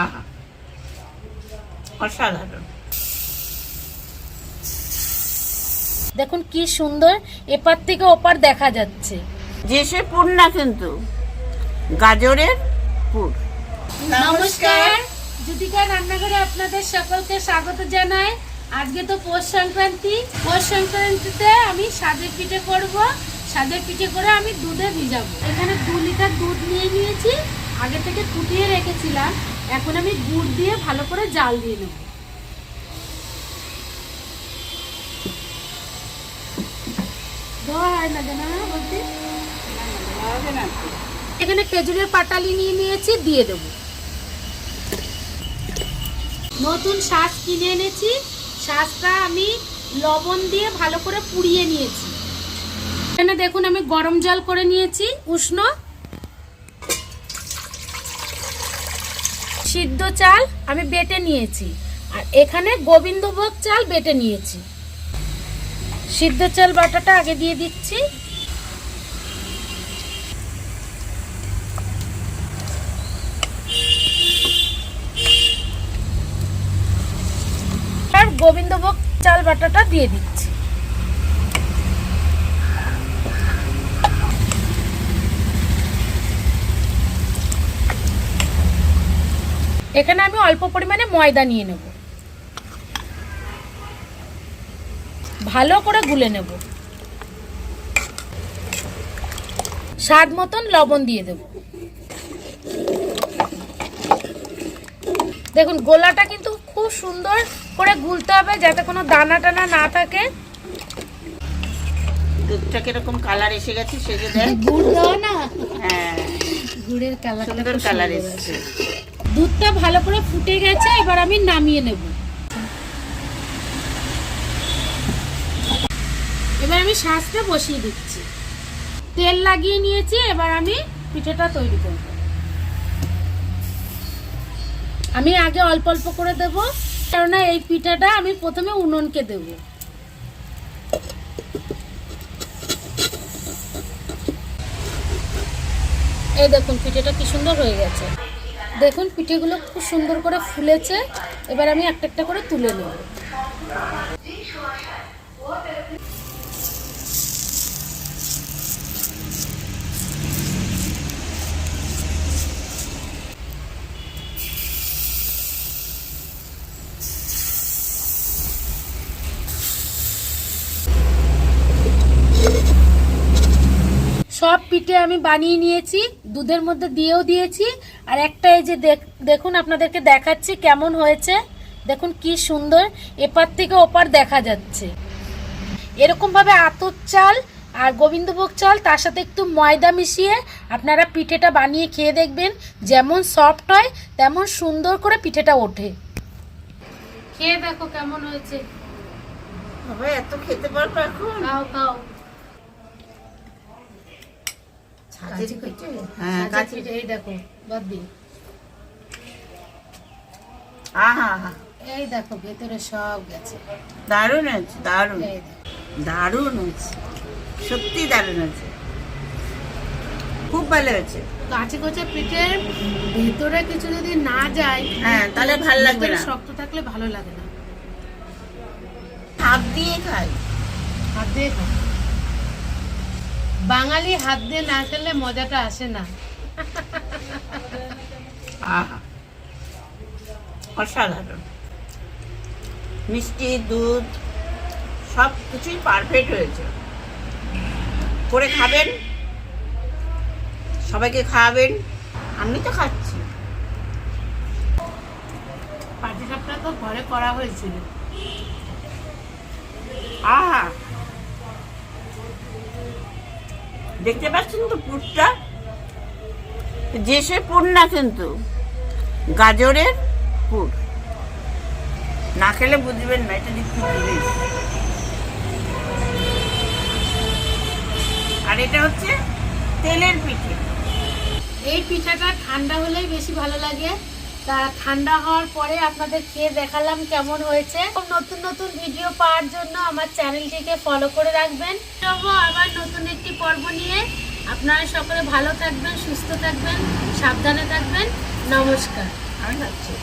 আহা, অসাধারণ। দেখুন কি সুন্দর, এপার থেকে ওপার দেখা যাচ্ছে। যে সে পুর না কিন্তু গাজরের পুর। নমস্কার, জ্যোতিকা রান্নাঘরে আপনাদের সকলকে স্বাগত জানাই। আজকে তো পৌষ সংক্রান্তি। পৌষ সংক্রান্তিতে আমি সাজের পিঠে করব। সাজের পিঠে করে আমি দুধে ভিজাবো। এখানে 2 লিটার দুধ নিয়ে নিয়েছি, আগে থেকে ফুটিয়ে রেখেছিলাম। এখন আমি গুড় দিয়ে ভালো করে জাল দিয়ে নেব। বলতে এখানে খেজুরের পাটালি নিয়ে নিয়েছি, দিয়ে দেব। নতুন শাঁস কিনে এনেছি, শাঁসটা আমি লবণ দিয়ে ভালো করে পুড়িয়ে নিয়েছি। এখানে দেখুন আমি গরম জল করে নিয়েছি উষ্ণ। সিদ্ধ চাল আমি বেটে নিয়েছি, আর এখানে গোবিন্দভোগ চাল বেটে নিয়েছি। সিদ্ধ চাল বাটাটা আগে দিয়ে দিচ্ছি। আর গোবিন্দভোগ চাল বাটাটা দিয়ে দিচ্ছি। এখানে আমি অল্প পরিমাণে ময়দা নিয়ে নেব, ভালো করে গুলে নেব। স্বাদ মতন লবণ দিয়ে দেব। দেখুন গোলাটা কিন্তু খুব সুন্দর করে গুলতে হবে, যাতে কোনো দানা টানা না থাকে। দুধটা কিরকম কালার এসে গেছে সেটা দেখ। গুড় দাও না, হ্যাঁ, গুড়ের কালার সুন্দর কালার এসেছে। দুধটা ভালো করে ফুটে গেছে, এবার আমি নামিয়ে নেব। এবার আমি শাঁসটা বসিয়ে দিচ্ছি। তেল লাগিয়ে নিয়েছি, এবার আমি পিঠেটা তৈরি করব। আমি আগে অল্প অল্প করে দেব, কেননা এই পিঠাটা আমি প্রথমে উনুনকে দেব। এই দেখুন পিঠেটা কি সুন্দর হয়ে গেছে। দেখুন পিঠেগুলো খুব সুন্দর করে ফুলেছে। এবার আমি একটা একটা করে তুলে নেব। সব পিঠে আমি বানিয়ে নিয়েছি, দুধের মধ্যে দিয়েও দিয়েছি। আর একটা এই যে দেখুন আপনাদেরকে দেখাচ্ছি কেমন হয়েছে। দেখুন কি সুন্দর, এপার থেকে ওপার দেখা যাচ্ছে। এরকম ভাবে আতপ চাল আর গোবিন্দভোগ চাল তার সাথে একটু ময়দা মিশিয়ে আপনারা পিঠেটা বানিয়ে খেয়ে দেখবেন। যেমন সফট হয় তেমন সুন্দর করে পিঠেটা ওঠে। খেয়ে দেখো কেমন হয়েছে। বাবা এত খেতে পারবো এখন? খাও খাও। হ্যাঁ, কাঁচি। এই দেখো বাদি, আহা আহা, এই দেখো ভেতরে সব গেছে। দারুণ হয়েছে, দারুণ এই দেখো। দারুণ হয়েছে, সত্যি দারুণ হয়েছে, খুব ভালো হয়েছে। কাঁচি কচা পিঠের ভেতরে কিছু যদি না যায়, হ্যাঁ, তাহলে ভালো লাগবে না। শক্ত থাকলে ভালো লাগে না। হাত দিয়ে খাই, হাত দিয়ে খাও। বাঙালি হাত দিয়ে না খেলে মজাটা আসে না। আহা, অসাধারণ। মিষ্টি দুধ সব কিছুই পারফেক্ট হয়েছে। করে খাবেন, সবাইকে খাওয়াবেন। আমি তো খাচ্ছি। পাটিসাপটা তো ঘরে করা হয়েছিল। আহা, দেখতে পাচ্ছেন তো পুরটা? যে সে পুর না কিন্তু গাজরের পুর। না খেলে বুঝবেন না এটা কি জিনিস। আর এটা হচ্ছে তেলের পিঠে। এই পিঠাটা ঠান্ডা হলেই বেশি ভালো লাগে। তা ঠান্ডা হওয়ার পরে আপনাদের খেয়ে দেখালাম কেমন হয়েছে। নতুন নতুন ভিডিও পাওয়ার জন্য আমার চ্যানেলটিকে ফলো করে রাখবেন। আবার নতুন একটি পর্ব নিয়ে। আপনারা সকলে ভালো থাকবেন, সুস্থ থাকবেন, সাবধানে থাকবেন। নমস্কার। আমি খাচ্ছি